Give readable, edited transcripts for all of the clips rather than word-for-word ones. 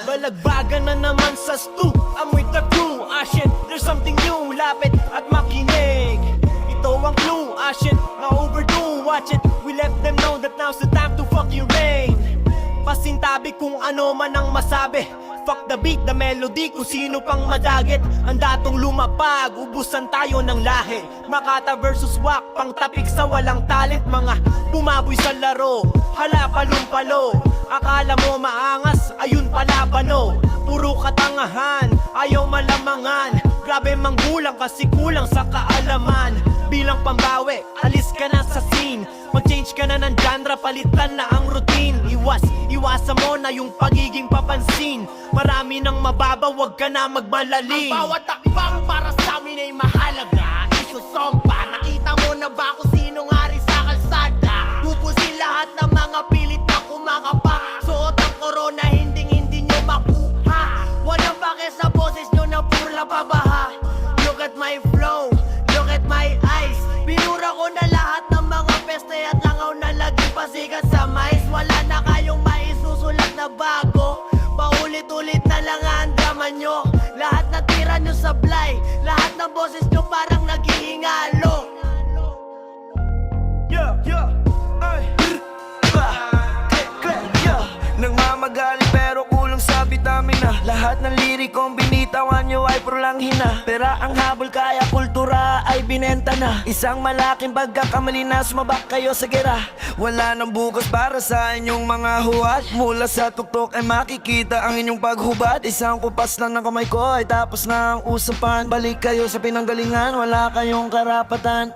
Balagbagan na naman sa stew, I'm with the crew. Ah shit, there's something new, lapit at makinig. Ito ang clue, ah shit, na overdue. Watch it, we let them know that now's the time to fucking rain. Pasintabi kung ano man ang masabi. Fuck the beat, the melody, kung sino pang madagit. Ang datong lumapag, ubusan tayo ng lahi. Makata versus Wak, pang tapik sa walang talent. Mga bumaboy sa laro, hala palumpalo. Akala mo maangas, ayun pala bano. Puro katangahan, ayaw malamangan. Grabe manggulang kasi kulang sa kaalaman. Bilang pambawi, alis ka na sa scene. Mag-change ka na ng genre, palitan na ang routine. Iwasan mo na yung pagiging papansin. Marami nang mababa, wag ka na magmalalim. Ang bawat takbang para sa amin ay mahalaga. Isusompa, nakita mo na ba kung sino nga rin sa kalsada? Pupusin lahat ng mga pilit na kumakapa. Suot ang corona, hindi nyo makuha. Walang pake sa boses nyo na purla pabaha. Look at my flow, look at my eyes. Binura ko na lahat ng mga peste at langaw na laging pasikat sa mais. Wala na kayong maisusulat na bago. Paulit-ulit na lang ang drama nyo. Lahat na tira nyo sablay. Lahat ng boses nyo parang naghihingalo. Yeah, yeah, ay. Yeah. Nagmamagali pero kulang sa vitamina. Lahat ng lirikong binitawan nyo ay pulang hina. Pera ang habol kaya kultura ay binenta na. Isang malaking pagkakamali na sumabak kayo sa gera. Wala nang bukas para sa inyong mga huwad. Mula sa tuktok ay makikita ang inyong paghubad. Isang kupas lang ng kamay ko ay tapos na ang usapan. Balik kayo sa pinanggalingan, wala kayong karapatan.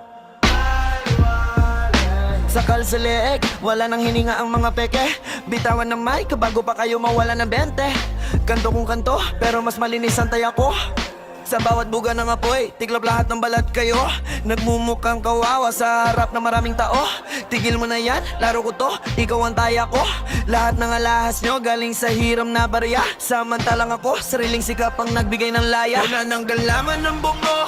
Sakal sa leeg, wala nang hininga ang mga peke. Bitawan ng mic, bago pa kayo mawala ng 20. Kanto kung kanto, pero mas malinis ang taya ko. Sa bawat buga ng apoy, tiklop lahat ng balat kayo. Nagmumukhang kawawa sa harap ng maraming tao. Tigil mo na yan, laro ko to, ikaw ang taya ko. Lahat ng alahas nyo galing sa hiram na barya. Samantalang ako, sariling sikap ang nagbigay ng laya. Wala nang galaman ng bungo,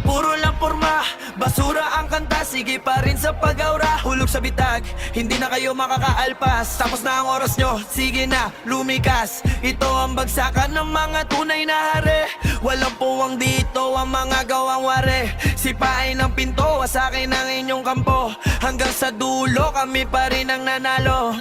puro lang porma. Basura ang kanta, sige pa rin sa pag-aura. Hulog sa bitag, hindi na kayo makakaalpas. Tapos na ang oras nyo, sige na, lumikas. Ito ang bagsakan ng mga tunay na hari. Walang puwang dito ang mga gawang wari. Sipain ang pinto, wasakin ang inyong kampo. Hanggang sa dulo, kami pa rin ang nanalo.